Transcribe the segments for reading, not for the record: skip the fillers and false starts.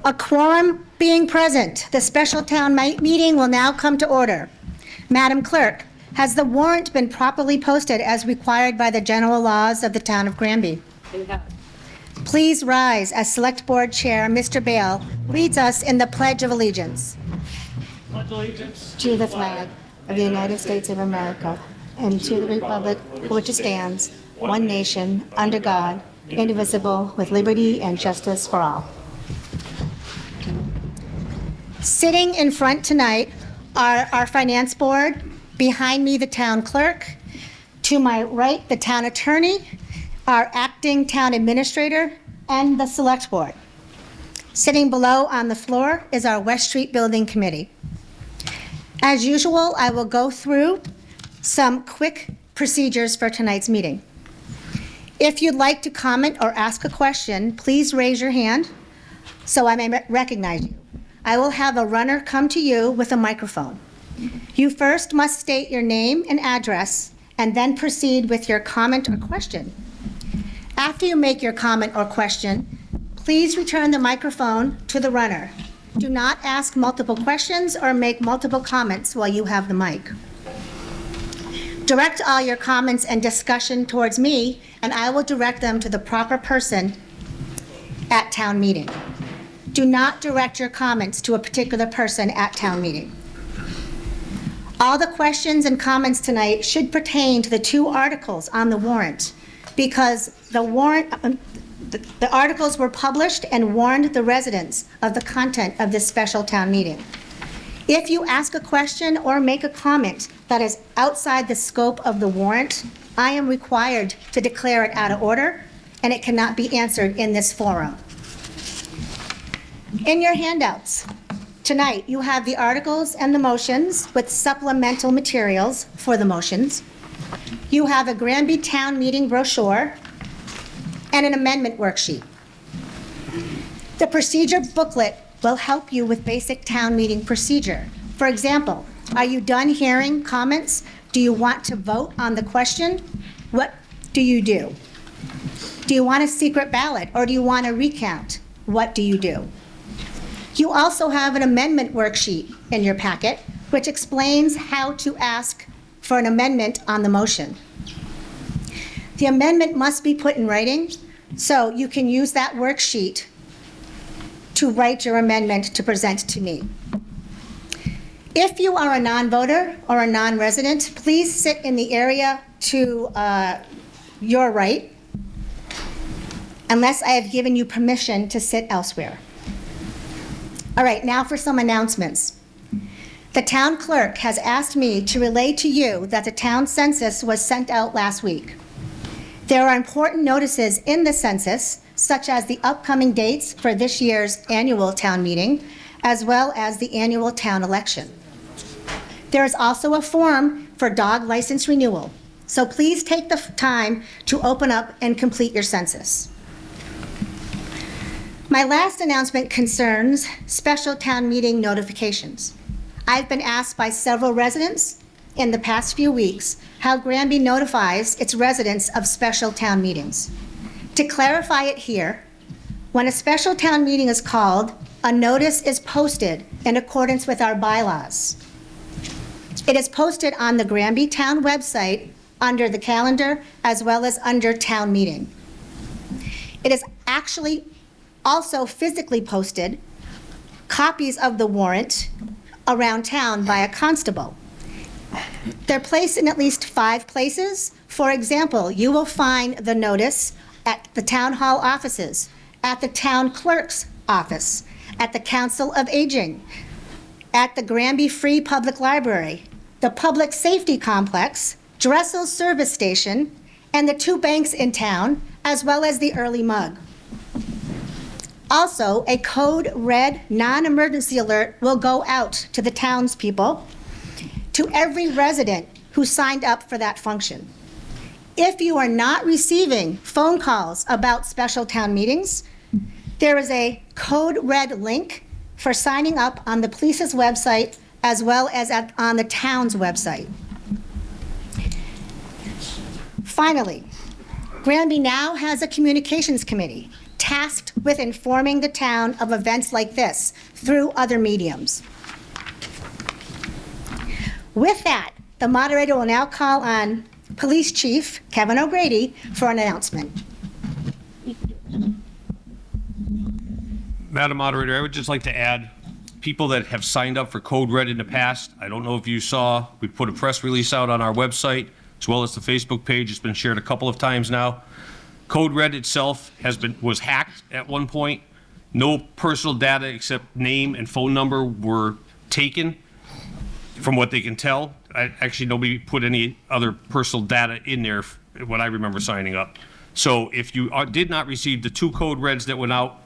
A quorum being present, the special town meeting will now come to order. Madam Clerk, has the warrant been properly posted as required by the general laws of the town of Granby? It has. Please rise as Select Board Chair, Mr. Bale, leads us in the Pledge of Allegiance. Pledge allegiance To the flag of the United States of America and to the republic for which it stands, one nation, under God, indivisible, with liberty and justice for all. Sitting in front tonight are our Finance Board, behind me the Town Clerk, to my right the Town Attorney, our Acting Town Administrator, and the Select Board. Sitting below on the floor is our West Street Building Committee. As usual, I will go through some quick procedures for tonight's meeting. If you'd like to comment or ask a question, please raise your hand so I may recognize you. I will have a runner come to you with a microphone. You first must state your name and address and then proceed with your comment or question. After you make your comment or question, please return the microphone to the runner. Do not ask multiple questions or make multiple comments while you have the mic. Direct all your comments and discussion towards me, and I will direct them to the proper person at town meeting. Do not direct your comments to a particular person at town meeting. All the questions and comments tonight should pertain to the two articles on the warrant, because the articles were published and warned the residents of the content of this special town meeting. If you ask a question or make a comment that is outside the scope of the warrant, I am required to declare it out of order, and it cannot be answered in this forum. In your handouts tonight, you have the articles and the motions with supplemental materials for the motions. You have a Granby Town Meeting brochure and an amendment worksheet. The procedure booklet will help you with basic town meeting procedure. For example, are you done hearing comments? Do you want to vote on the question? What do you do? Do you want a secret ballot or do you want a recount? What do you do? You also have an amendment worksheet in your packet, which explains how to ask for an amendment on the motion. The amendment must be put in writing, so you can use that worksheet to write your amendment to present to me. If you are a non-voter or a non-resident, please sit in the area to your right, unless I have given you permission to sit elsewhere. All right, now for some announcements. The town clerk has asked me to relay to you that the town census was sent out last week. There are important notices in the census, such as the upcoming dates for this year's annual town meeting, as well as the annual town election. There is also a form for dog license renewal, so please take the time to open up and complete your census. My last announcement concerns special town meeting notifications. I've been asked by several residents in the past few weeks how Granby notifies its residents of special town meetings. To clarify it here, when a special town meeting is called, a notice is posted in accordance with our bylaws. It is posted on the Granby Town website under the calendar as well as under town meeting. It is actually also physically posted copies of the warrant around town by a constable. They're placed in at least 5 places. For example, you will find the notice at the town hall offices, at the town clerk's office, at the Council of Aging, at the Granby Free Public Library, the Public Safety Complex, Dressel's Service Station, and the 2 banks in town, as well as the Early Mug. Also, a code red non-emergency alert will go out to the townspeople, to every resident who signed up for that function. If you are not receiving phone calls about special town meetings, there is a code red link for signing up on the police's website as well as on the town's website. Finally, Granby now has a communications committee tasked with informing the town of events like this through other mediums. With that, the moderator will now call on Police Chief Kevin O'Grady for an announcement. Madam Moderator, I would just like to add people that have signed up for Code Red in the past. I don't know if you saw, we put a press release out on our website as well as the Facebook page. It's been shared a couple of times now. Code Red itself was hacked at one point. No personal data except name and phone number were taken, from what they can tell. Actually, nobody put any other personal data in there, what I remember signing up. So if you did not receive the 2 Code Reds that went out,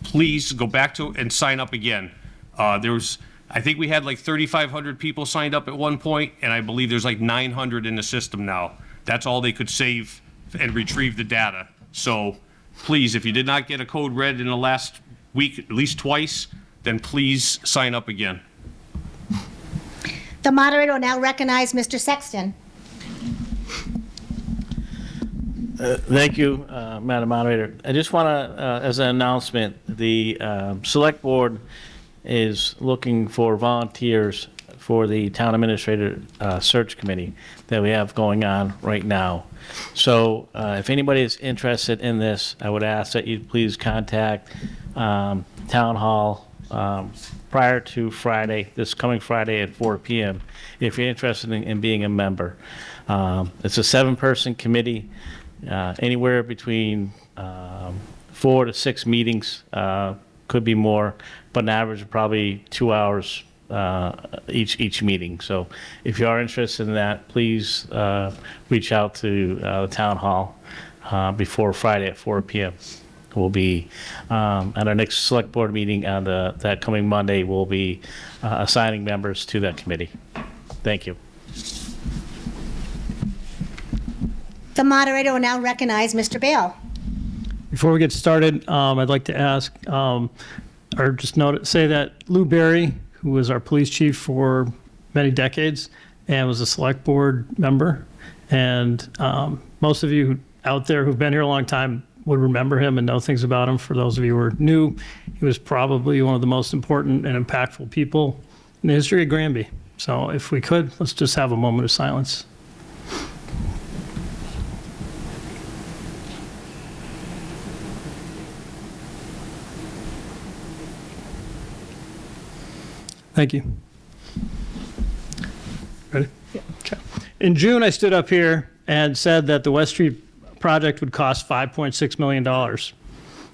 please go back to and sign up again. I think we had like 3,500 people signed up at one point, and I believe there's like 900 in the system now. That's all they could save and retrieve the data. So please, if you did not get a Code Red in the last week, at least twice, then please sign up again. The moderator will now recognize Mr. Sexton. Thank you, Madam Moderator. I just want to, as an announcement, the Select Board is looking for volunteers for the Town Administrator Search Committee that we have going on right now. So if anybody is interested in this, I would ask that you please contact Town Hall prior to Friday, this coming Friday at 4 p.m. if you're interested in being a member. It's a 7-person committee. Anywhere between 4 to 6 meetings, could be more, but an average of probably 2 hours each meeting. So if you are interested in that, please reach out to the town hall before Friday at 4 p.m. We'll be at our next select board meeting on that coming Monday. We'll be assigning members to that committee. Thank you. The moderator will now recognize Mr. Bale. Before we get started, I'd like to ask, or just say that Lou Berry, who was our police chief for many decades and was a select board member, and most of you out there who've been here a long time would remember him and know things about him. For those of you who are new, he was probably one of the most important and impactful people in the history of Granby. So if we could, let's just have a moment of silence. Thank you. Ready? Yeah. Okay. In June, I stood up here and said that the West Street project would cost $5.6 million.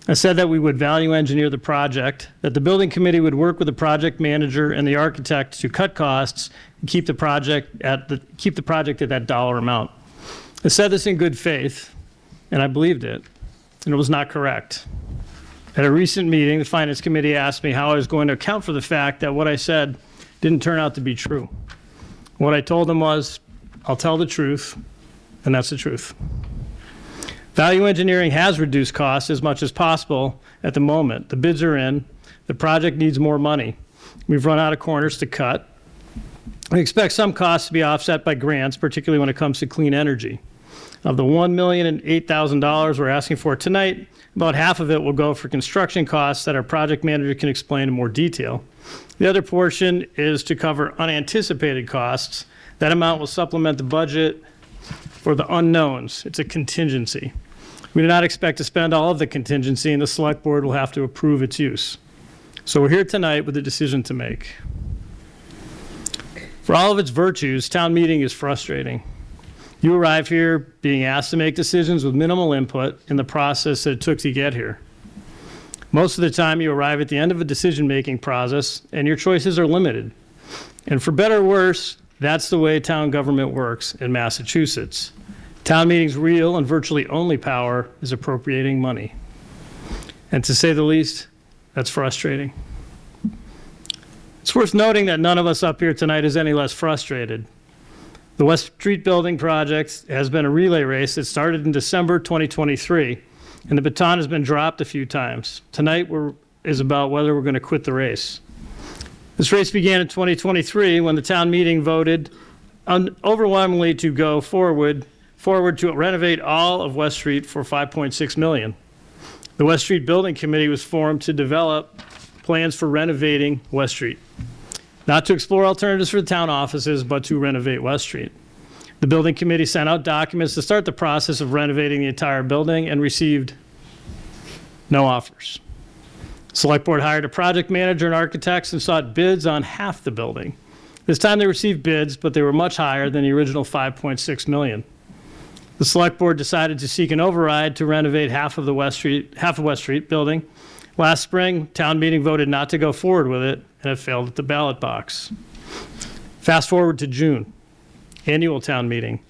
I said that we would value engineer the project, that the building committee would work with the project manager and the architect to cut costs and keep the project at that dollar amount. I said this in good faith, and I believed it, and it was not correct. At a recent meeting, the Finance Committee asked me how I was going to account for the fact that what I said didn't turn out to be true. What I told them was, I'll tell the truth, and that's the truth. Value engineering has reduced costs as much as possible at the moment. The bids are in. The project needs more money. We've run out of corners to cut. We expect some costs to be offset by grants, particularly when it comes to clean energy. Of the $1,008,000 we're asking for tonight, about half of it will go for construction costs that our project manager can explain in more detail. The other portion is to cover unanticipated costs. That amount will supplement the budget for the unknowns. It's a contingency. We do not expect to spend all of the contingency, and the select board will have to approve its use. So we're here tonight with a decision to make. For all of its virtues, town meeting is frustrating. You arrive here being asked to make decisions with minimal input in the process that it took to get here. Most of the time, you arrive at the end of a decision-making process, and your choices are limited. And for better or worse, that's the way town government works in Massachusetts. Town meeting's real and virtually only power is appropriating money. And to say the least, that's frustrating. It's worth noting that none of us up here tonight is any less frustrated. The West Street Building project has been a relay race that started in December 2023, and the baton has been dropped a few times. Tonight is about whether we're going to quit the race. This race began in 2023 when the town meeting voted overwhelmingly to go forward to renovate all of West Street for $5.6 million. The West Street Building Committee was formed to develop plans for renovating West Street. Not to explore alternatives for the town offices, but to renovate West Street. The building committee sent out documents to start the process of renovating the entire building and received no offers. Select Board hired a project manager and architects and sought bids on half the building. This time they received bids, but they were much higher than the original $5.6 million. The Select Board decided to seek an override to renovate half of West Street building. Last spring, town meeting voted not to go forward with it, and it failed at the ballot box. Fast forward to June, annual town meeting.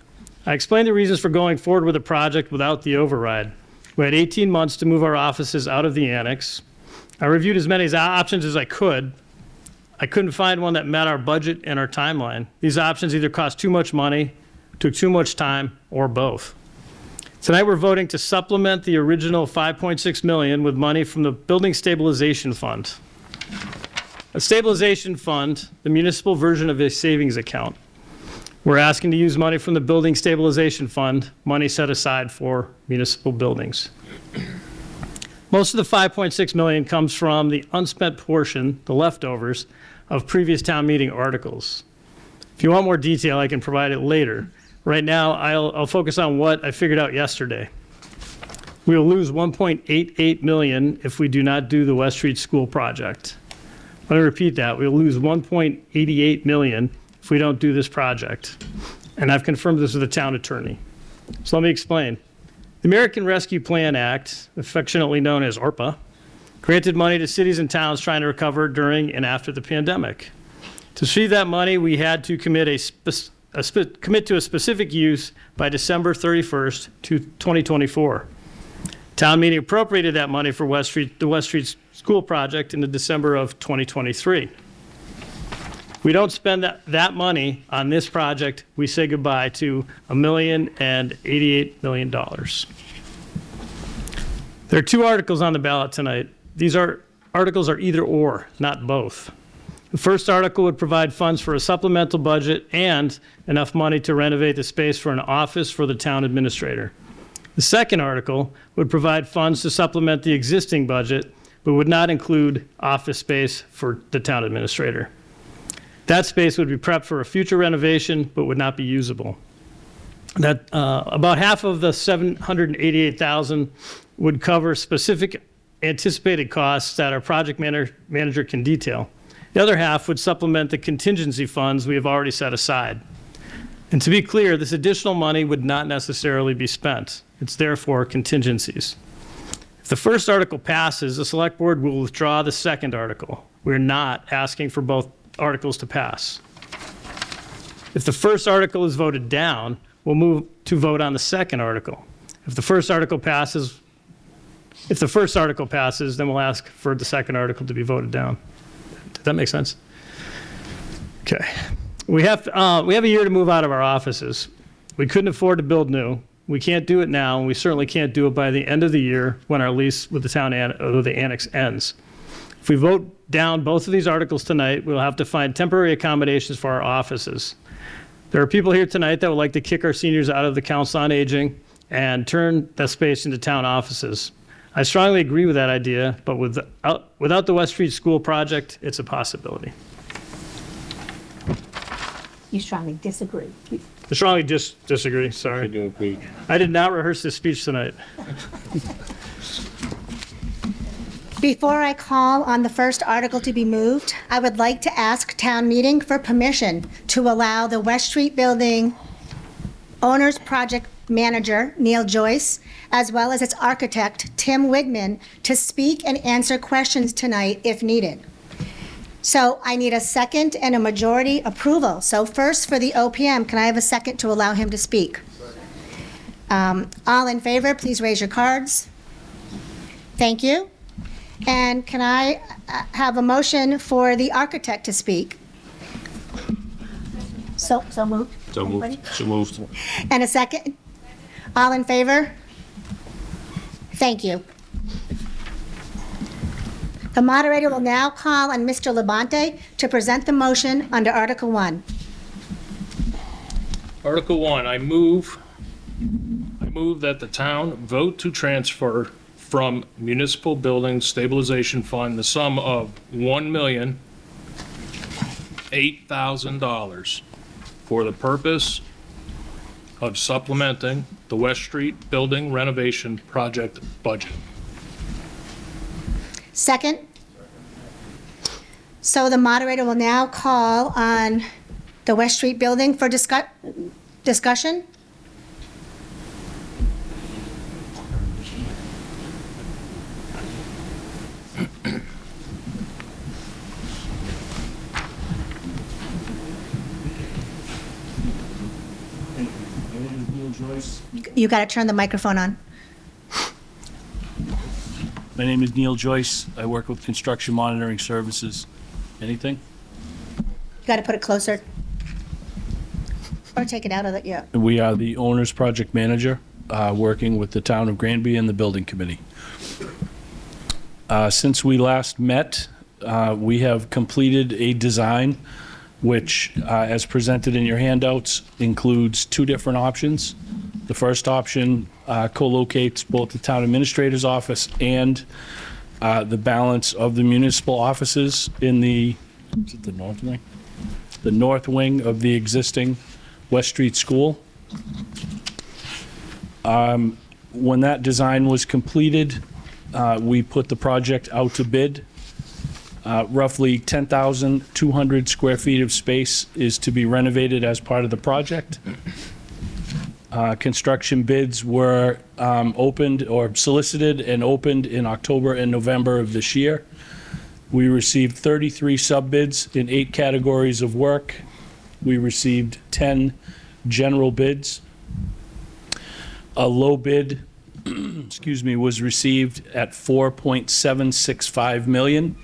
I explained the reasons for going forward with the project without the override. We had 18 months to move our offices out of the annex. I reviewed as many options as I could. I couldn't find one that met our budget and our timeline. These options either cost too much money, took too much time, or both. Tonight we're voting to supplement the original $5.6 million with money from the Building Stabilization Fund. A stabilization fund, the municipal version of a savings account. We're asking to use money from the Building Stabilization Fund, money set aside for municipal buildings. Most of the $5.6 million comes from the unspent portion, the leftovers, of previous town meeting articles. If you want more detail, I can provide it later. Right now, I'll focus on what I figured out yesterday. We will lose $1.88 million if we do not do the West Street School project. Let me repeat that. We'll lose $1.88 million if we don't do this project. And I've confirmed this with the town attorney. So let me explain. The American Rescue Plan Act, affectionately known as ARPA, granted money to cities and towns trying to recover during and after the pandemic. To receive that money, we had to commit to a specific use by December 31st, 2024. Town meeting appropriated that money for the West Street School project in the December of 2023. We don't spend that money on this project, we say goodbye to $1,088 million. There are two articles on the ballot tonight. These articles are either or, not both. The first article would provide funds for a supplemental budget and enough money to renovate the space for an office for the town administrator. The second article would provide funds to supplement the existing budget, but would not include office space for the town administrator. That space would be prepped for a future renovation, but would not be usable. About half of the $788,000 would cover specific anticipated costs that our project manager can detail. The other half would supplement the contingency funds we have already set aside. And to be clear, this additional money would not necessarily be spent. It's therefore contingencies. If the first article passes, the Select Board will withdraw the second article. We're not asking for both articles to pass. If the first article is voted down, we'll move to vote on the second article. If the first article passes, then we'll ask for the second article to be voted down. Does that make sense? Okay. We have a year to move out of our offices. We couldn't afford to build new. We can't do it now, and we certainly can't do it by the end of the year when our lease with the annex ends. If we vote down both of these articles tonight, we'll have to find temporary accommodations for our offices. There are people here tonight that would like to kick our seniors out of the Council on Aging and turn that space into town offices. I strongly agree with that idea, but without the West Street School project, it's a possibility. You strongly disagree. I strongly disagree, sorry. I do agree. I did not rehearse this speech tonight. Before I call on the first article to be moved, I would like to ask town meeting for permission to allow the West Street Building owner's project manager, Neil Joyce, as well as its architect, Tim Wigman, to speak and answer questions tonight if needed. So I need a second and a majority approval. So first for the OPM, can I have a second to allow him to speak? All in favor, please raise your cards. Thank you. And can I have a motion for the architect to speak? So moved. Anybody? So moved. And a second? All in favor? Thank you. The moderator will now call on Mr. Labonte to present the motion under Article 1. Article 1, I move that the town vote to transfer from Municipal Building Stabilization Fund the sum of $1,008,000 for the purpose of supplementing the West Street Building Renovation Project budget. Second? So the moderator will now call on the West Street building for discussion. You got to turn the microphone on. My name is Neil Joyce. I work with Construction Monitoring Services. Anything? You got to put it closer. Or take it out of it, yeah. We are the owner's project manager, working with the town of Granby and the building committee. Since we last met, we have completed a design which, as presented in your handouts, includes two different options. The first option co-locates both the town administrator's office and the balance of the municipal offices in the, is it the north wing? The north wing of the existing West Street School. When that design was completed, we put the project out to bid. Roughly 10,200 square feet of space is to be renovated as part of the project. Construction bids were opened or solicited and opened in October and November of this year. We received 33 sub-bids in 8 categories of work. We received 10 general bids. A low bid, excuse me, was received at $4.765 million.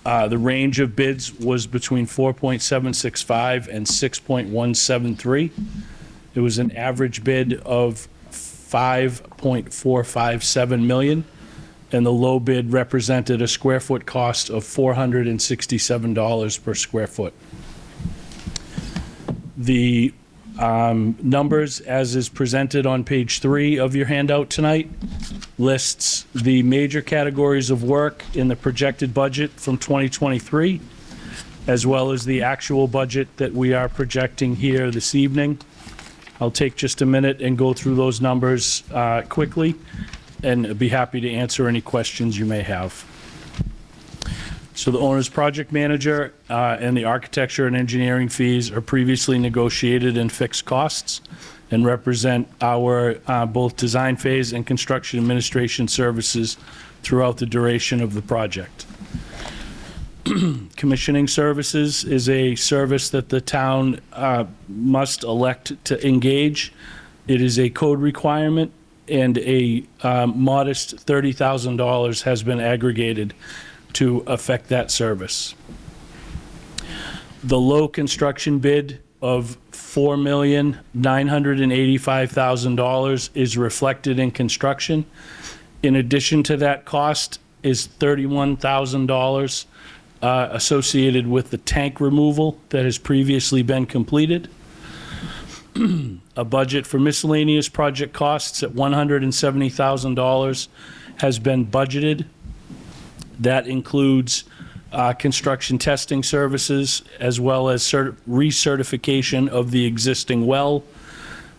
The range of bids was between 4.765 and 6.173. It was an average bid of 5.457 million, and the low bid represented a square foot cost of $467 per square foot. The numbers, as is presented on page 3 of your handout tonight, lists the major categories of work in the projected budget from 2023, as well as the actual budget that we are projecting here this evening. I'll take just a minute and go through those numbers quickly, and be happy to answer any questions you may have. So the owner's project manager and the architecture and engineering fees are previously negotiated and fixed costs and represent our both design phase and construction administration services throughout the duration of the project. Commissioning services is a service that the town must elect to engage. It is a code requirement, and a modest $30,000 has been aggregated to affect that service. The low construction bid of $4,985,000 is reflected in construction. In addition to that cost is $31,000 associated with the tank removal that has previously been completed. A budget for miscellaneous project costs at $170,000 has been budgeted. That includes construction testing services, as well as recertification of the existing well,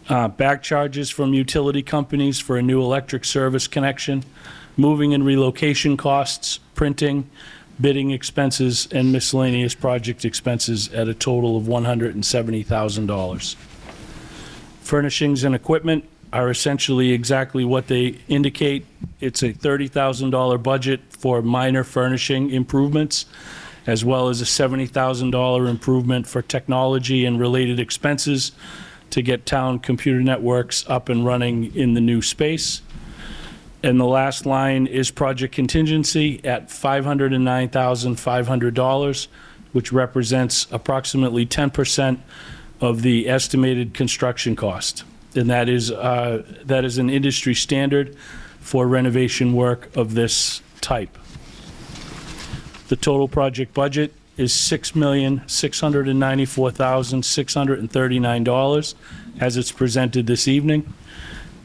back charges from utility companies for a new electric service connection, moving and relocation costs, printing, bidding expenses, and miscellaneous project expenses at a total of $170,000. Furnishings and equipment are essentially exactly what they indicate. It's a $30,000 budget for minor furnishing improvements, as well as a $70,000 improvement for technology and related expenses to get town computer networks up and running in the new space. And the last line is project contingency at $509,500, which represents approximately 10% of the estimated construction cost. And that is an industry standard for renovation work of this type. The total project budget is $6,694,639 as it's presented this evening.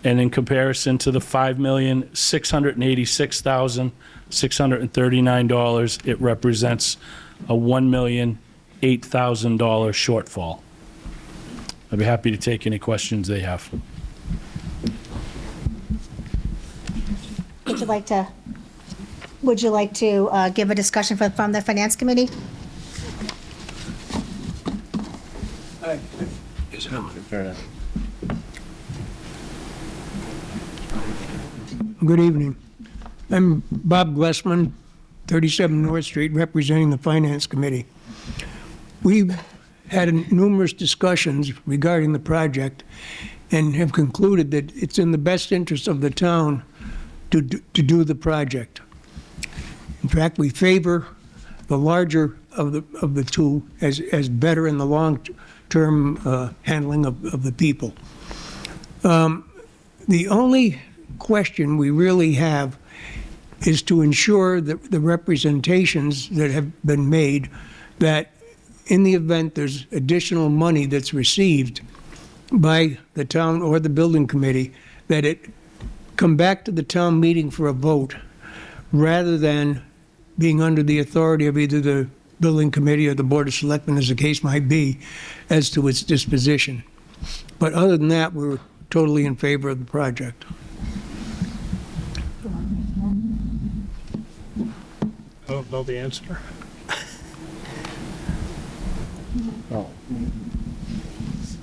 And in comparison to the $5,686,639, it represents a $1,008,000 shortfall. I'd be happy to take any questions they have. Would you like to give a discussion from the Finance Committee? Good evening. I'm Bob Glessman, 37 North Street, representing the Finance Committee. We've had numerous discussions regarding the project and have concluded that it's in the best interest of the town to do the project. In fact, we favor the larger of the two as better in the long-term handling of the people. The only question we really have is to ensure that the representations that have been made, that in the event there's additional money that's received by the town or the building committee, that it come back to the town meeting for a vote rather than being under the authority of either the building committee or the board of selectmen, as the case might be, as to its disposition. But other than that, we're totally in favor of the project. I don't know the answer.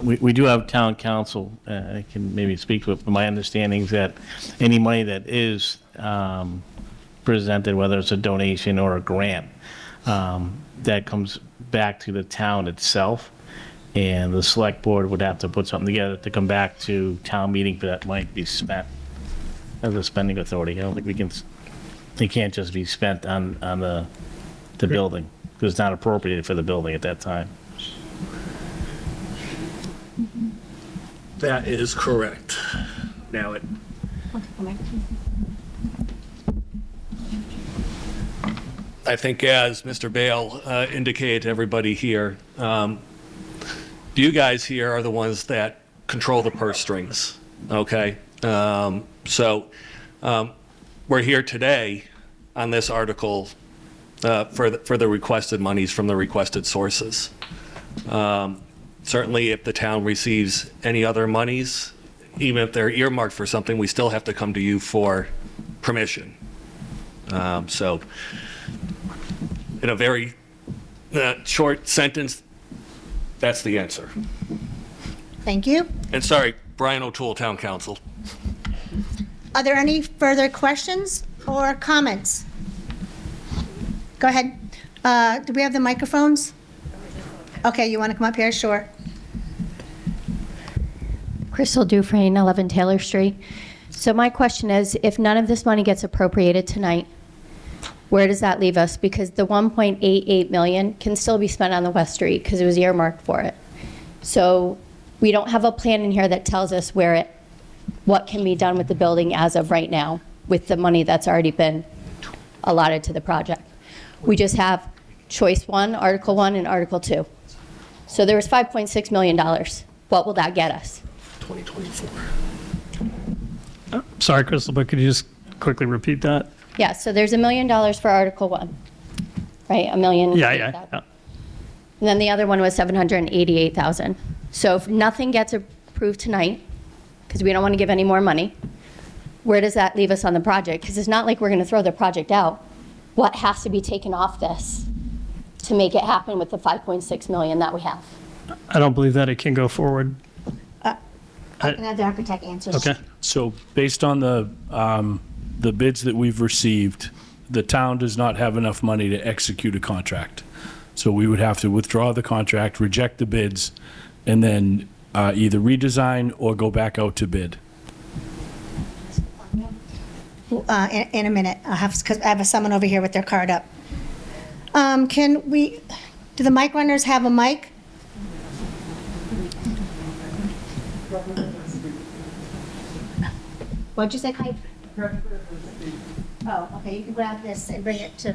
We do have town council. I can maybe speak to it, but my understanding is that any money that is presented, whether it's a donation or a grant, that comes back to the town itself, and the select board would have to put something together to come back to town meeting for that might be spent as a spending authority. I don't think it can't just be spent on the building, because it's not appropriated for the building at that time. That is correct. Now, I think as Mr. Bale indicated to everybody here, you guys here are the ones that control the purse strings, okay? So we're here today on this article for the requested monies from the requested sources. Certainly, if the town receives any other monies, even if they're earmarked for something, we still have to come to you for permission. So, in a very short sentence, that's the answer. Thank you. And sorry, Brian O'Toole, Town Council. Are there any further questions or comments? Go ahead. Do we have the microphones? Okay, you want to come up here? Sure. Crystal Dufresne, 11 Taylor Street. So my question is, if none of this money gets appropriated tonight, where does that leave us? Because the 1.88 million can still be spent on the West Street because it was earmarked for it. So we don't have a plan in here that tells us what can be done with the building as of right now with the money that's already been allotted to the project. We just have choice 1, Article 1, and Article 2. So there was $5.6 million. What will that get us? 2024. Sorry, Crystal, but could you just quickly repeat that? Yeah, so there's $1 million for Article 1, right? $1 million. Yeah. And then the other one was $788,000. So if nothing gets approved tonight, because we don't want to give any more money, where does that leave us on the project? Because it's not like we're going to throw the project out. What has to be taken off this to make it happen with the $5.6 million that we have? I don't believe that it can go forward. I can have the architect answer. Okay. So based on the bids that we've received, the town does not have enough money to execute a contract. So we would have to withdraw the contract, reject the bids, and then either redesign or go back out to bid. In a minute, because I have someone over here with their card up. Do the mic runners have a mic? What'd you say, Kite? Oh, okay, you can grab this and bring it to.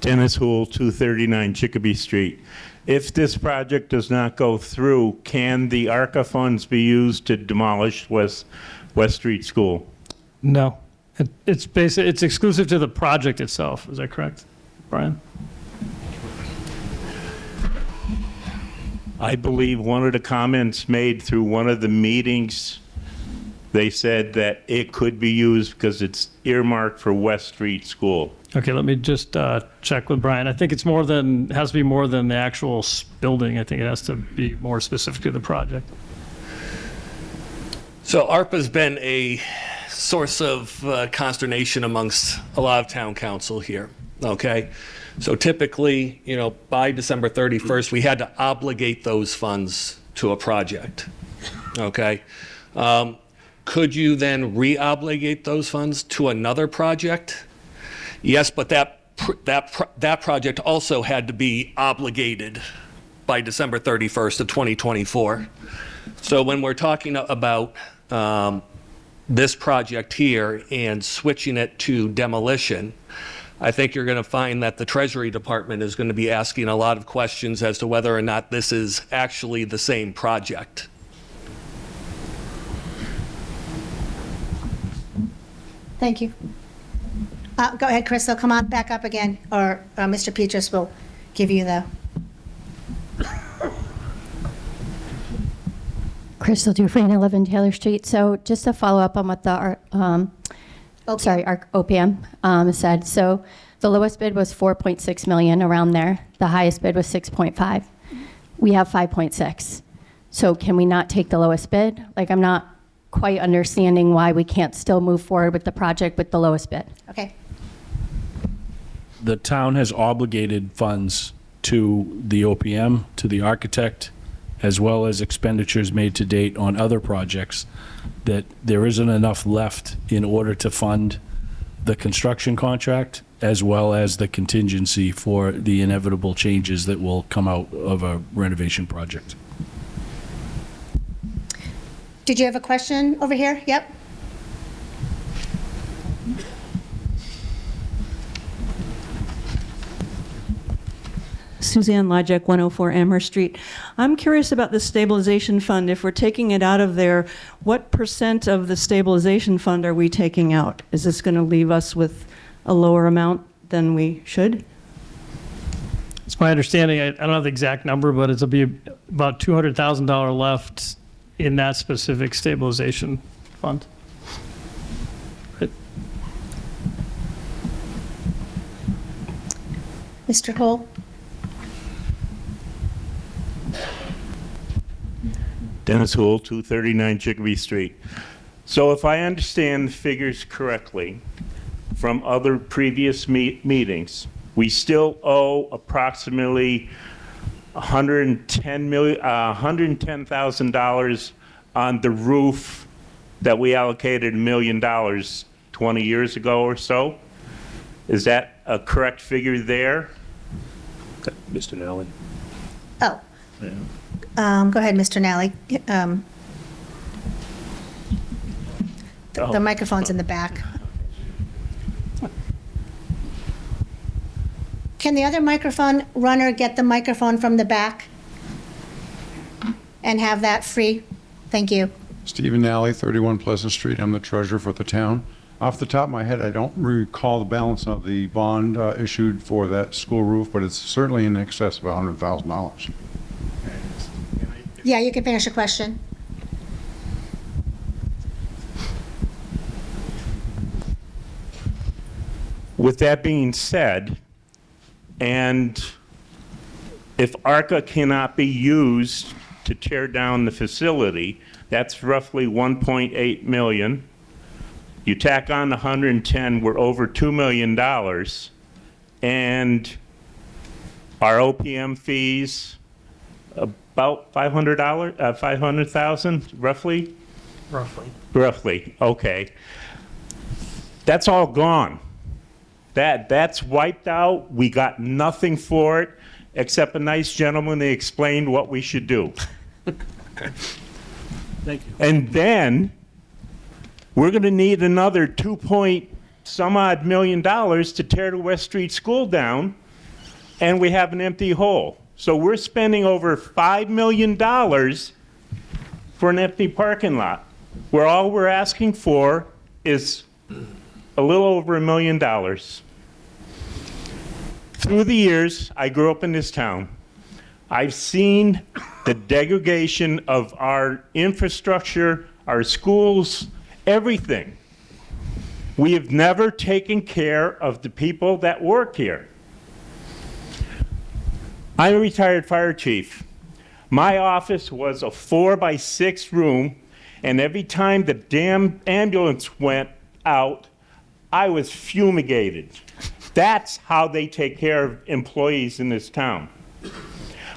Dennis Hool, 239 Chicopee Street. If this project does not go through, can the ARCA funds be used to demolish West Street School? No. It's exclusive to the project itself. Is that correct, Brian? I believe one of the comments made through one of the meetings, they said that it could be used because it's earmarked for West Street School. Okay, let me just check with Brian. I think it's more than, has to be more than the actual building. I think it has to be more specific to the project. So ARPA's been a source of consternation amongst a lot of town council here, okay? So typically, you know, by December 31st, we had to obligate those funds to a project, okay? Could you then re-obligate those funds to another project? Yes, but that project also had to be obligated by December 31st of 2024. So when we're talking about this project here and switching it to demolition, I think you're going to find that the Treasury Department is going to be asking a lot of questions as to whether or not this is actually the same project. Thank you. Go ahead, Crystal, come on back up again, or Mr. Petras will give you the... Crystal Dufresne, 11 Taylor Street. So just to follow up on what the our OPM said. So the lowest bid was 4.6 million, around there. The highest bid was 6.5. We have 5.6. So can we not take the lowest bid? Like, I'm not quite understanding why we can't still move forward with the project with the lowest bid. Okay. The town has obligated funds to the OPM, to the architect, as well as expenditures made to date on other projects, that there isn't enough left in order to fund the construction contract as well as the contingency for the inevitable changes that will come out of a renovation project. Did you have a question over here? Yep. Suzanne Lajek, 104 Amherst Street. I'm curious about the stabilization fund. If we're taking it out of there, what % of the stabilization fund are we taking out? Is this going to leave us with a lower amount than we should? It's my understanding, I don't have the exact number, but it'll be about $200,000 left in that specific stabilization fund. Mr. Hull? Dennis Hool, 239 Chicopee Street. So if I understand the figures correctly from other previous meetings, we still owe approximately $110,000 on the roof that we allocated $1 million 20 years ago or so. Is that a correct figure there? Mr. Nally. Oh. Go ahead, Mr. Nally. The microphone's in the back. Can the other microphone runner get the microphone from the back and have that free? Thank you. Stephen Nally, 31 Pleasant Street. I'm the treasurer for the town. Off the top of my head, I don't recall the balance of the bond issued for that school roof, but it's certainly in excess of $100,000. Yeah, you can finish your question. With that being said, and if ARCA cannot be used to tear down the facility, that's roughly 1.8 million. You tack on the 110, we're over $2 million. And our OPM fees, about $500,000, roughly? Roughly, okay. That's all gone. That's wiped out. We got nothing for it, except a nice gentleman. They explained what we should do. Thank you. And then we're going to need another 2 point some odd million dollars to tear the West Street School down and we have an empty hole. So we're spending over $5 million for an empty parking lot, where all we're asking for is a little over $1 million. Through the years, I grew up in this town. I've seen the degradation of our infrastructure, our schools, everything. We have never taken care of the people that work here. I'm a retired fire chief. My office was a 4-by-6 room, and every time the damn ambulance went out, I was fumigated. That's how they take care of employees in this town.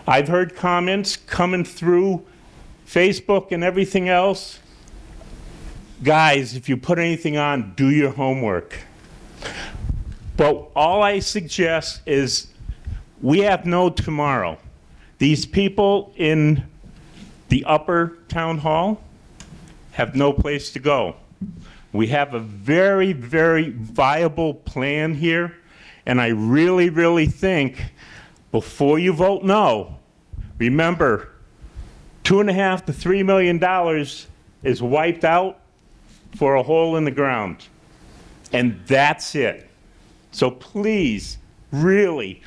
I've heard comments coming through Facebook and everything else. Guys, if you put anything on, do your homework. But all I suggest is we have no tomorrow. These people in the upper town hall have no place to go. We have a very, very viable plan here, and I really, really think before you vote no, remember, $2.5 to $3 million is wiped out for a hole in the ground, and that's it. So please, really,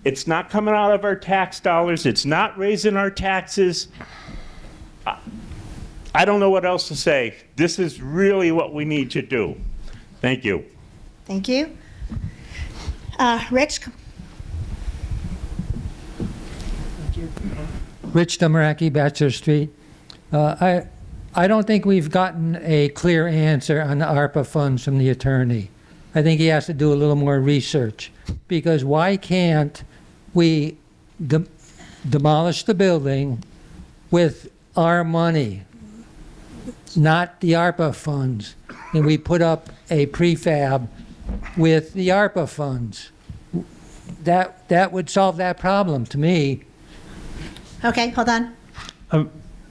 it's not coming out of our tax dollars. It's not raising our taxes. I don't know what else to say. This is really what we need to do. Thank you. Thank you. Rich? Rich Domaraki, Bachelor Street. I don't think we've gotten a clear answer on the ARPA funds from the attorney. I think he has to do a little more research, because why can't we demolish the building with our money, not the ARPA funds, and we put up a prefab with the ARPA funds? That would solve that problem to me. Okay, hold on.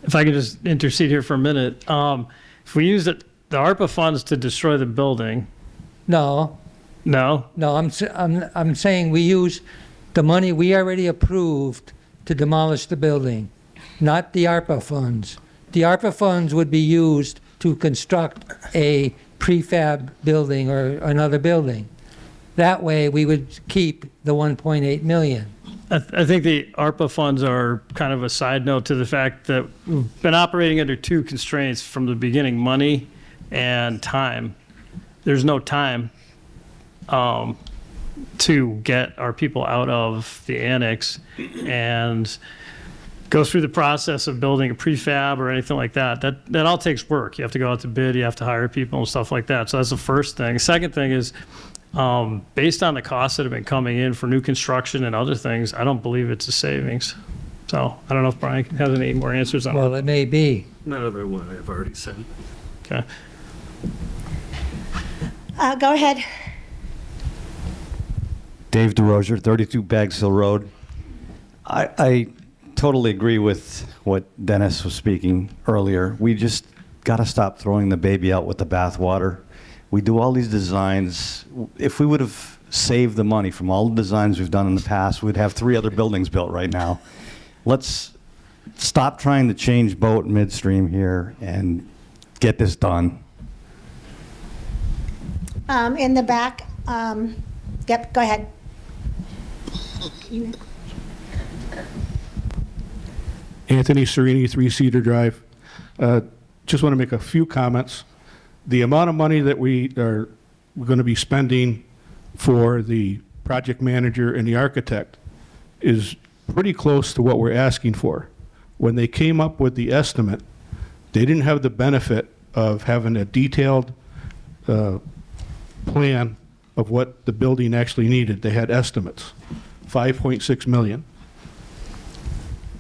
If I could just intercede here for a minute. If we use the ARPA funds to destroy the building. No. No? No, I'm saying we use the money we already approved to demolish the building, not the ARPA funds. The ARPA funds would be used to construct a prefab building or another building. That way we would keep the 1.8 million. I think the ARPA funds are kind of a side note to the fact that we've been operating under two constraints from the beginning: money and time. There's no time to get our people out of the annex and go through the process of building a prefab or anything like that. That all takes work. You have to go out to bid, you have to hire people and stuff like that. So that's the first thing. Second thing is, based on the costs that have been coming in for new construction and other things, I don't believe it's a savings. So I don't know if Brian has any more answers on that. Well, it may be. None of it what I've already said. Okay. Go ahead. Dave DeRozier, 32 Bags Hill Road. I totally agree with what Dennis was speaking earlier. We just got to stop throwing the baby out with the bathwater. We do all these designs. If we would have saved the money from all the designs we've done in the past, we'd have 3 other buildings built right now. Let's stop trying to change boat midstream here and get this done. In the back, yep, go ahead. Anthony Serini, 3 Cedar Drive. Just want to make a few comments. The amount of money that we're going to be spending for the project manager and the architect is pretty close to what we're asking for. When they came up with the estimate, they didn't have the benefit of having a detailed plan of what the building actually needed. They had estimates, 5.6 million.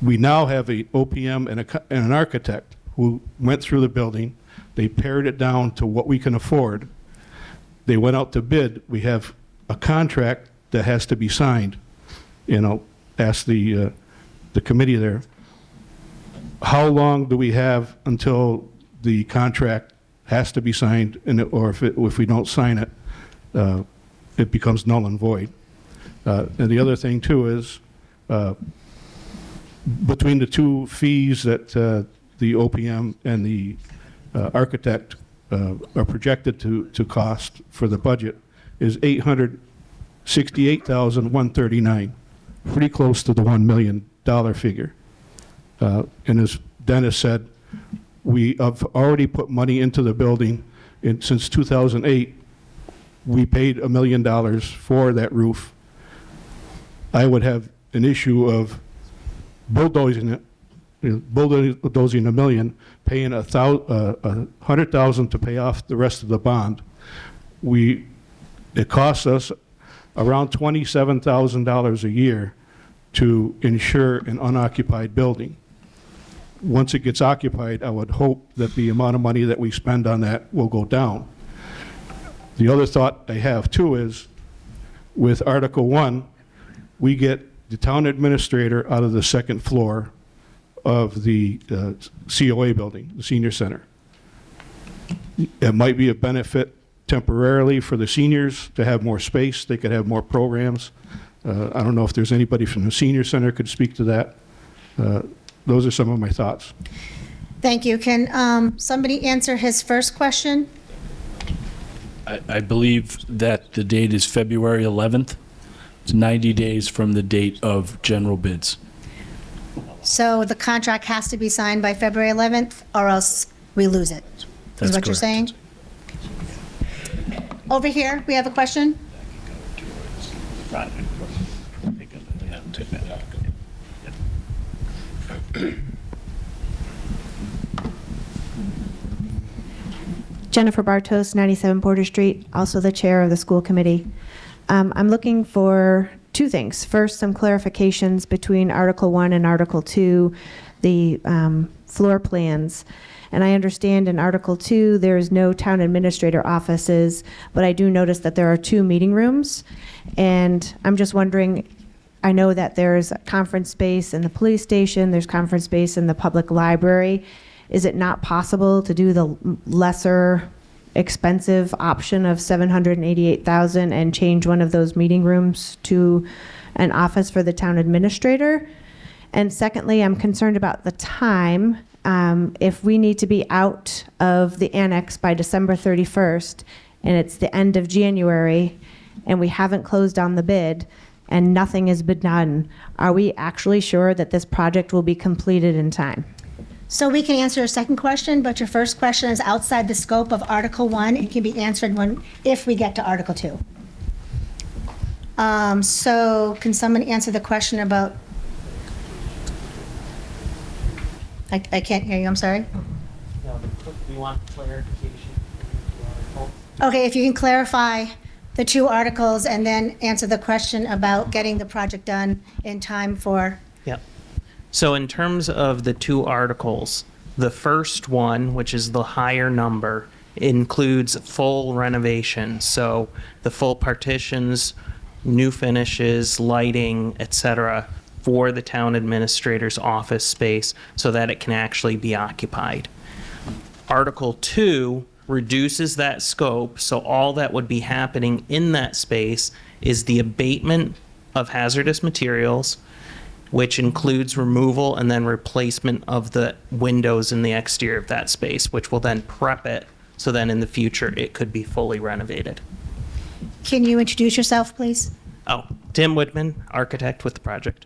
We now have a OPM and an architect who went through the building. They pared it down to what we can afford. They went out to bid. We have a contract that has to be signed. You know, ask the committee there, how long do we have until the contract has to be signed, or if we don't sign it, it becomes null and void. And the other thing too is, between the two fees that the OPM and the architect are projected to cost for the budget is $868,139, pretty close to the $1 million figure. And as Dennis said, we have already put money into the building. Since 2008, we paid $1 million for that roof. I would have an issue of bulldozing it, bulldozing $1 million, paying $100,000 to pay off the rest of the bond. It costs us around $27,000 a year to insure an unoccupied building. Once it gets occupied, I would hope that the amount of money that we spend on that will go down. The other thought I have too is, with Article 1, we get the town administrator out of the second floor of the COA building, the senior center. It might be a benefit temporarily for the seniors to have more space. They could have more programs. I don't know if there's anybody from the senior center could speak to that. Those are some of my thoughts. Thank you. Can somebody answer his first question? I believe that the date is February 11th. It's 90 days from the date of general bids. So the contract has to be signed by February 11th, or else we lose it. That's Is what you're saying? Over here, we have a question. Jennifer Bartos, 97 Porter Street, also the chair of the school committee. I'm looking for two things. First, some clarifications between Article 1 and Article 2, the floor plans. And I understand in Article 2, there's no town administrator offices, but I do notice that there are 2 meeting rooms. And I'm just wondering, I know that there's a conference space in the police station, there's conference space in the public library. Is it not possible to do the lesser expensive option of $788,000 and change one of those meeting rooms to an office for the town administrator? And secondly, I'm concerned about the time. If we need to be out of the annex by December 31st, and it's the end of January, and we haven't closed on the bid, and nothing has been done, are we actually sure that this project will be completed in time? So we can answer your second question, but your first question is outside the scope of Article 1. It can be answered if we get to Article 2. So can someone answer the question about, I can't hear you, I'm sorry. No, we want clarification. Okay, if you can clarify the 2 articles and then answer the question about getting the project done in time for. Yep. So in terms of the 2 articles, the first one, which is the higher number, includes full renovation. So the full partitions, new finishes, lighting, etc., for the town administrator's office space so that it can actually be occupied. Article 2 reduces that scope, so all that would be happening in that space is the abatement of hazardous materials, which includes removal and then replacement of the windows in the exterior of that space, which will then prep it so then in the future it could be fully renovated. Can you introduce yourself, please? Oh, Tim Woodman, architect with the project.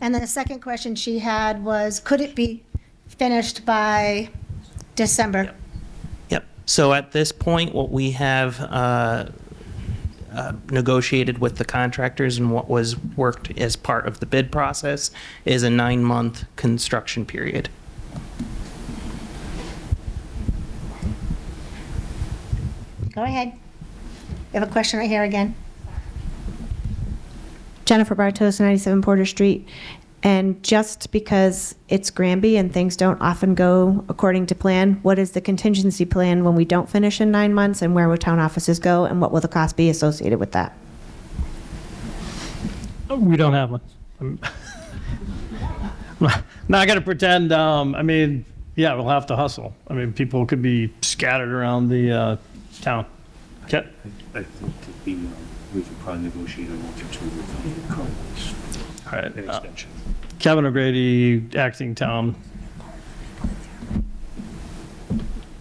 And then the second question she had was, could it be finished by December? Yep. So at this point, what we have negotiated with the contractors and what was worked as part of the bid process is a 9-month construction period. Go ahead. You have a question right here again. Jennifer Bartos, 97 Porter Street. And just because it's Granby and things don't often go according to plan, what is the contingency plan when we don't finish in 9 months, and where will town offices go, and what will the cost be associated with that? We don't have one. I'm not going to pretend. I mean, yeah, we'll have to hustle. I mean, people could be scattered around the town. Okay. we could probably negotiate a month or two with the current lease. All right. An extension. Kevin O'Grady, acting town.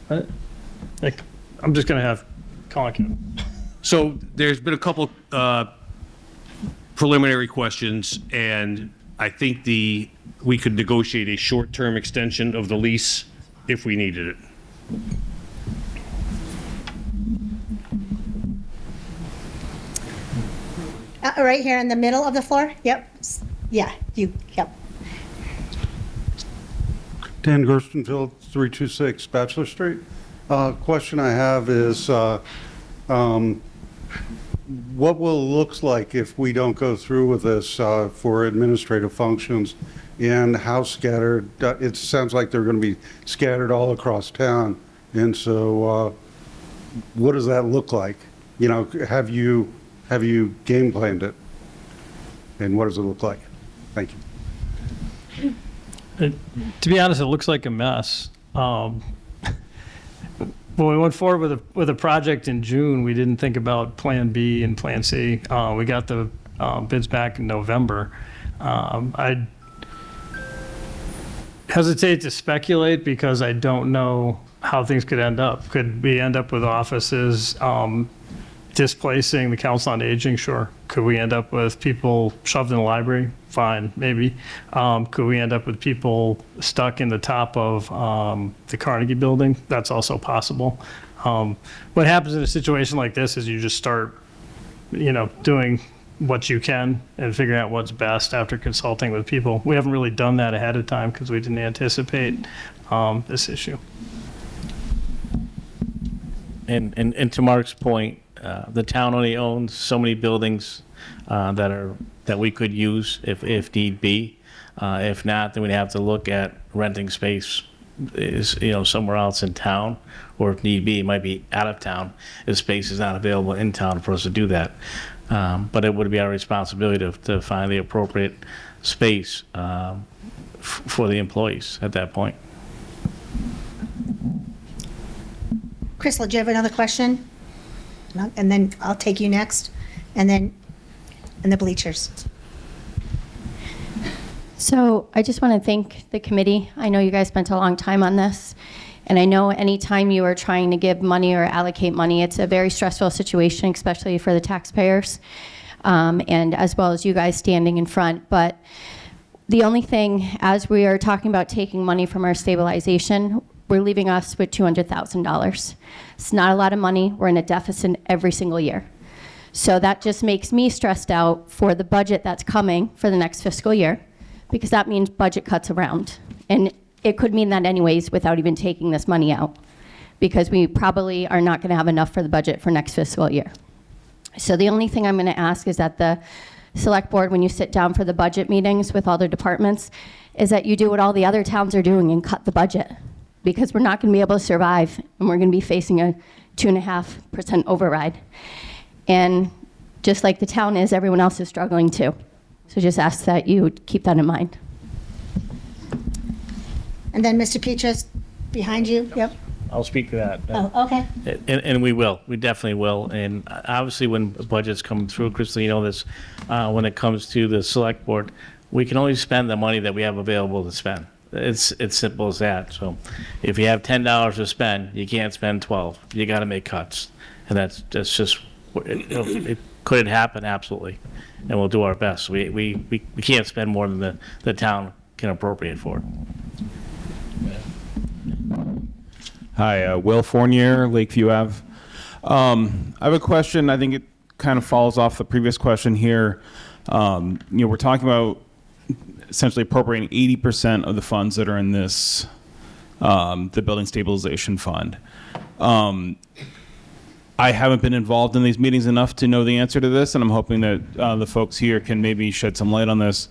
I'm just going to have Colin Kevin. So there's been a couple preliminary questions, and I think we could negotiate a short-term extension of the lease if we needed it. Right here in the middle of the floor? Yep. Yeah, yep. Dan Gerstenfield, 326 Bachelor Street. Question I have is, what will it look like if we don't go through with this for administrative functions, and how scattered? It sounds like they're going to be scattered all across town, and so what does that look like? You know, have you game planned it, and what does it look like? Thank you. To be honest, it looks like a mess. When we went forward with a project in June, we didn't think about Plan B and Plan C. We got the bids back in November. I hesitate to speculate because I don't know how things could end up. Could we end up with offices displacing the Council on Aging? Sure. Could we end up with people shoved in the library? Fine, maybe. Could we end up with people stuck in the top of the Carnegie building? That's also possible. What happens in a situation like this is you just start, doing what you can and figuring out what's best after consulting with people. We haven't really done that ahead of time because we didn't anticipate this issue. And to Mark's point, the town only owns so many buildings that we could use if need be. If not, then we'd have to look at renting space somewhere else in town, or if need be, it might be out of town if space is not available in town for us to do that. But it would be our responsibility to find the appropriate space for the employees at that point. Crystal, do you have another question? No? And then I'll take you next, and then in the bleachers. So I just want to thank the committee. I know you guys spent a long time on this, and I know anytime you are trying to give money or allocate money, it's a very stressful situation, especially for the taxpayers, and as well as you guys standing in front. But the only thing, as we are talking about taking money from our stabilization, we're leaving us with $200,000. It's not a lot of money. We're in a deficit every single year. So that just makes me stressed out for the budget that's coming for the next fiscal year, because that means budget cuts around. And it could mean that anyways without even taking this money out, because we probably are not gonna have enough for the budget for next fiscal year. So the only thing I'm gonna ask is that the select board, when you sit down for the budget meetings with all the departments, is that you do what all the other towns are doing and cut the budget, because we're not gonna be able to survive, and we're gonna be facing a 2.5% override. And just like the town is, everyone else is struggling too. So just ask that you keep that in mind. And then Mr. Petras, behind you. Yep. I'll speak to that. Oh, okay. And we will. We definitely will. And obviously, when budgets come through, Crystal, you know this, when it comes to the select board, we can only spend the money that we have available to spend. It's simple as that. So if you have $10 to spend, you can't spend 12. You got to make cuts. And that's just, could it happen? Absolutely. And we'll do our best. We can't spend more than the town can appropriate for. Hi, Will Fournier, Lakeview Ave. I have a question. I think it kind of falls off the previous question here. We're talking about essentially appropriating 80% of the funds that are in this, the Building Stabilization Fund. I haven't been involved in these meetings enough to know the answer to this, and I'm hoping that the folks here can maybe shed some light on this.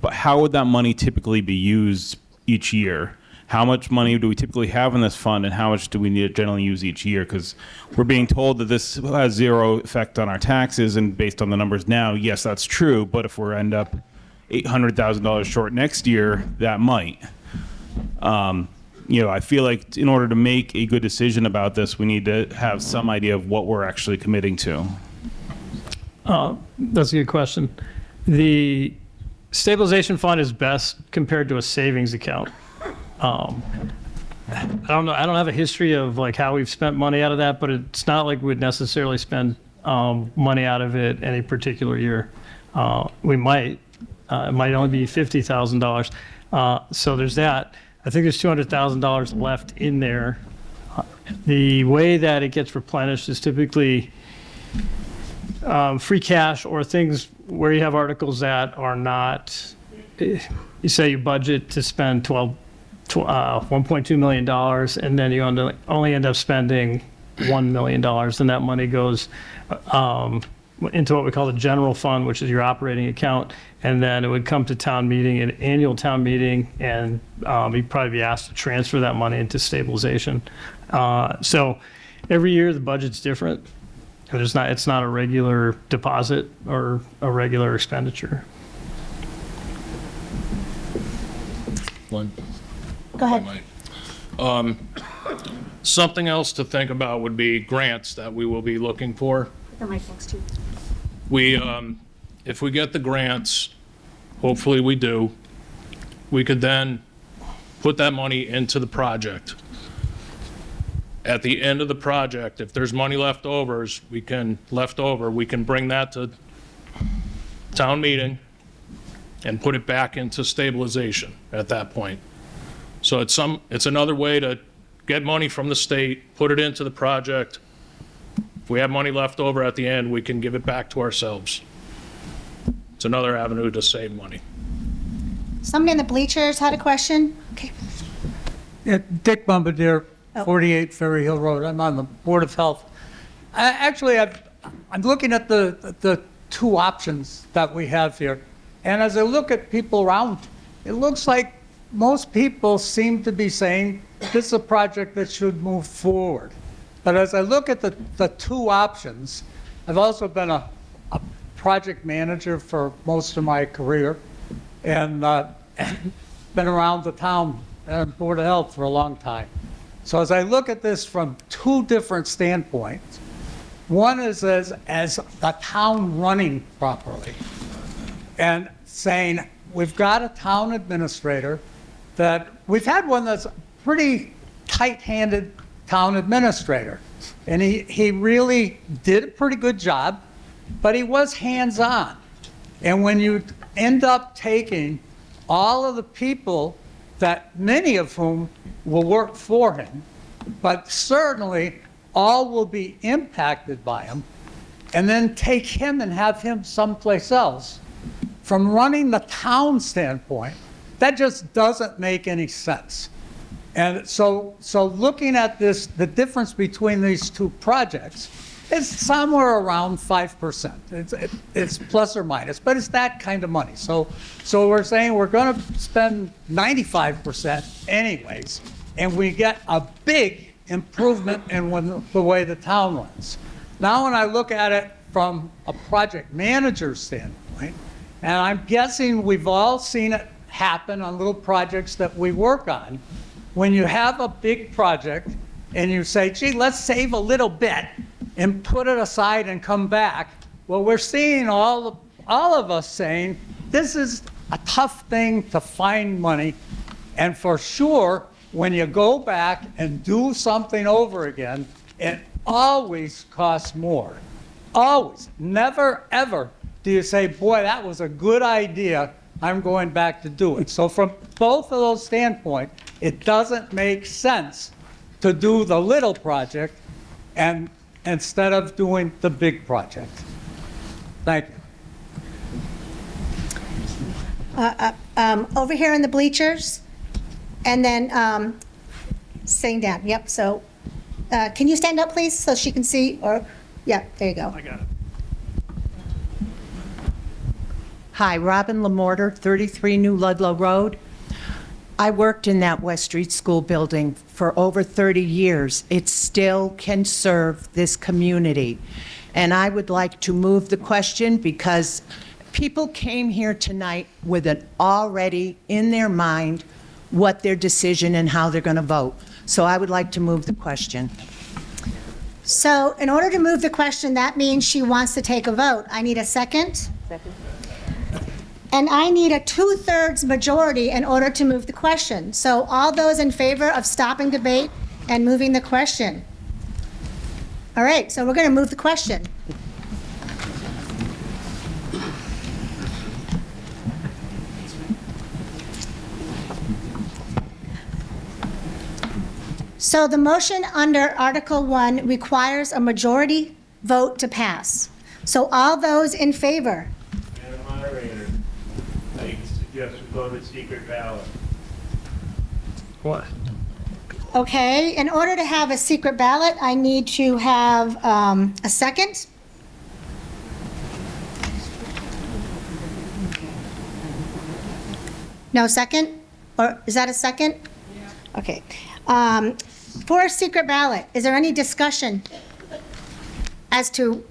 But how would that money typically be used each year? How much money do we typically have in this fund, and how much do we need to generally use each year? Because we're being told that this has zero effect on our taxes, and based on the numbers now, yes, that's true. But if we end up $800,000 short next year, that might. I feel like in order to make a good decision about this, we need to have some idea of what we're actually committing to. That's a good question. The stabilization fund is best compared to a savings account. I don't know. I don't have a history of like how we've spent money out of that, but it's not like we'd necessarily spend money out of it any particular year. We might. It might only be $50,000. So there's that. I think there's $200,000 left in there. The way that it gets replenished is typically free cash or things where you have articles that are not, you say you budget to spend $1.2 million and then you only end up spending $1 million, and that money goes into what we call the general fund, which is your operating account, and then it would come to town meeting, an annual town meeting, and you'd probably be asked to transfer that money into stabilization. So every year the budget's different. It's not a regular deposit or a regular expenditure. Go ahead. Something else to think about would be grants that we will be looking for. We, if we get the grants, hopefully we do, we could then put that money into the project. At the end of the project, if there's money left over, we can bring that to town meeting and put it back into stabilization at that point. So it's another way to get money from the state, put it into the project. If we have money left over at the end, we can give it back to ourselves. It's another avenue to save money. Somebody in the bleachers had a question? Okay. Yeah, Dick Bombardier, 48 Ferry Hill Road. I'm on the Board of Health. I'm looking at the two options that we have here. And as I look at people around, it looks like most people seem to be saying this is a project that should move forward. But as I look at the two options, I've also been a project manager for most of my career and been around the town and Board of Health for a long time. So as I look at this from two different standpoints, one is as the town running properly and saying we've got a town administrator that we've had one that's pretty tight-handed town administrator. And he really did a pretty good job, but he was hands-on. And when you end up taking all of the people that many of whom will work for him, but certainly all will be impacted by him, and then take him and have him someplace else, from running the town standpoint, that just doesn't make any sense. And so looking at this, the difference between these two projects is somewhere around 5%. It's plus or minus, but it's that kind of money. So we're saying we're going to spend 95% anyways, and we get a big improvement in the way the town runs. Now when I look at it from a project manager standpoint, and I'm guessing we've all seen it happen on little projects that we work on, when you have a big project and you say, gee, let's save a little bit and put it aside and come back, well, we're seeing all of us saying, this is a tough thing to find money, and for sure, when you go back and do something over again, it always costs more. Always. Never, ever do you say, boy, that was a good idea, I'm going back to do it. So from both of those standpoints, it doesn't make sense to do the little project and instead of doing the big project. Thank you. Over here in the bleachers, and then sitting down. Yep. So can you stand up, please, so she can see? Or yeah, there you go. I got it. Hi, Robin Lamorter, 33 New Ludlow Road. I worked in that West Street School building for over 30 years. It still can serve this community. And I would like to move the question because people came here tonight with an already in their mind what their decision and how they're going to vote. So I would like to move the question. So in order to move the question, that means she wants to take a vote. I need a second. And I need a 2/3 majority in order to move the question. So all those in favor of stopping debate and moving the question? All right, so we're going to move the question. So the motion under Article 1 requires a majority vote to pass. So all those in favor? Madam Moderator, I suggest we go to secret ballot. What? Okay, in order to have a secret ballot, I need to have a second. No second? Or is that a second? Yeah. Okay. For a secret ballot, is there any discussion as to,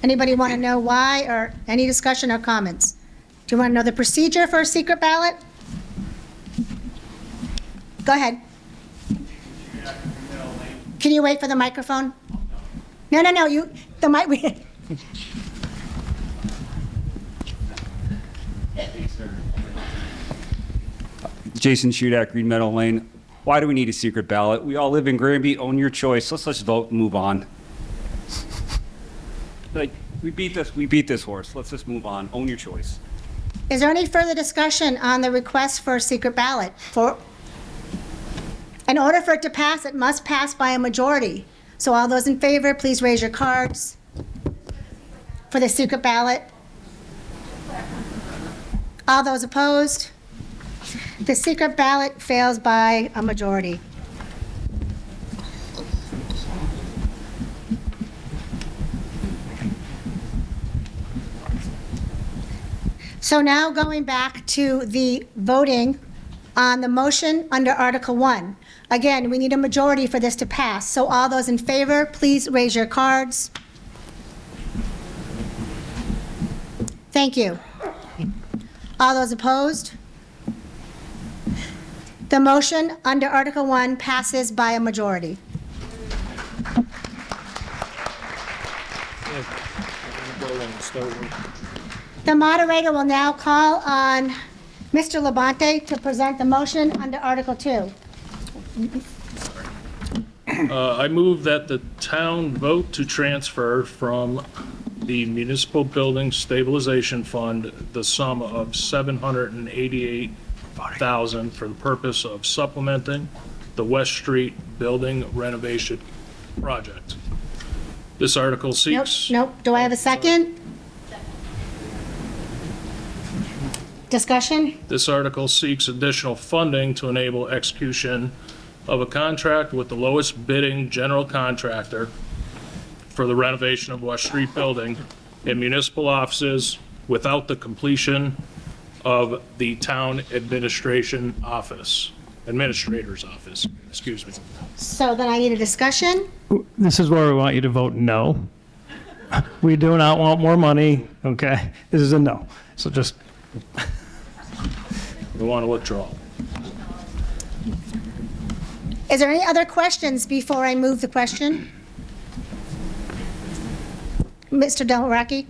anybody want to know why, or any discussion or comments? Do you want to know the procedure for a secret ballot? Go ahead. Can you wait for the microphone? No, the mic. Jason Shudak, Green Meadow Lane. Why do we need a secret ballot? We all live in Granby, own your choice. Let's just vote and move on. Like, we beat this horse. Let's just move on. Own your choice. Is there any further discussion on the request for a secret ballot? In order for it to pass, it must pass by a majority. So all those in favor, please raise your cards for the secret ballot. All those opposed? The secret ballot fails by a majority. So now going back to the voting on the motion under Article 1. Again, we need a majority for this to pass. So all those in favor, please raise your cards. Thank you. All those opposed? The motion under Article 1 passes by a majority. The moderator will now call on Mr. Labonte to present the motion under Article 2. I move that the town vote to transfer from the Municipal Building Stabilization Fund the sum of $788,000 for the purpose of supplementing the West Street building renovation project. This article seeks... Nope. Do I have a second? Discussion? This article seeks additional funding to enable execution of a contract with the lowest bidding general contractor for the renovation of West Street building in municipal offices without the completion of the town administrator's office, excuse me. So then I need a discussion. This is where we want you to vote no. We do not want more money, okay? This is a no. So just... We want to withdraw. Is there any other questions before I move the question? Mr. Delraki?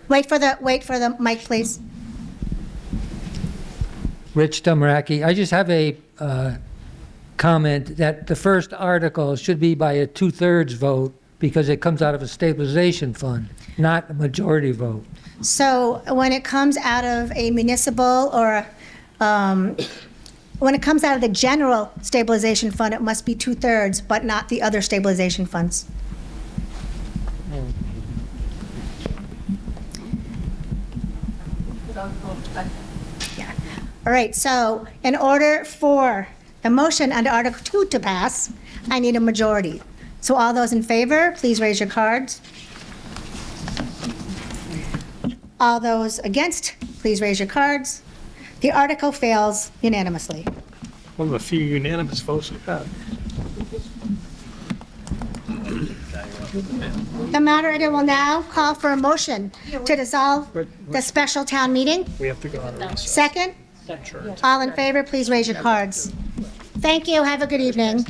Wait for the mic, please. Rich Dumraki. I just have a comment that the first article should be by a 2/3 vote because it comes out of a stabilization fund, not a majority vote. So when it comes out of a municipal or when it comes out of the general stabilization fund, it must be 2/3, but not the other stabilization funds. Yeah. All right, so in order for the motion under Article 2 to pass, I need a majority. So all those in favor, please raise your cards. All those against, please raise your cards. The article fails unanimously. One of the few unanimous votes we've had. The moderator will now call for a motion to dissolve the special town meeting. We have to go on a recess. Second? All in favor, please raise your cards. Thank you. Have a good evening.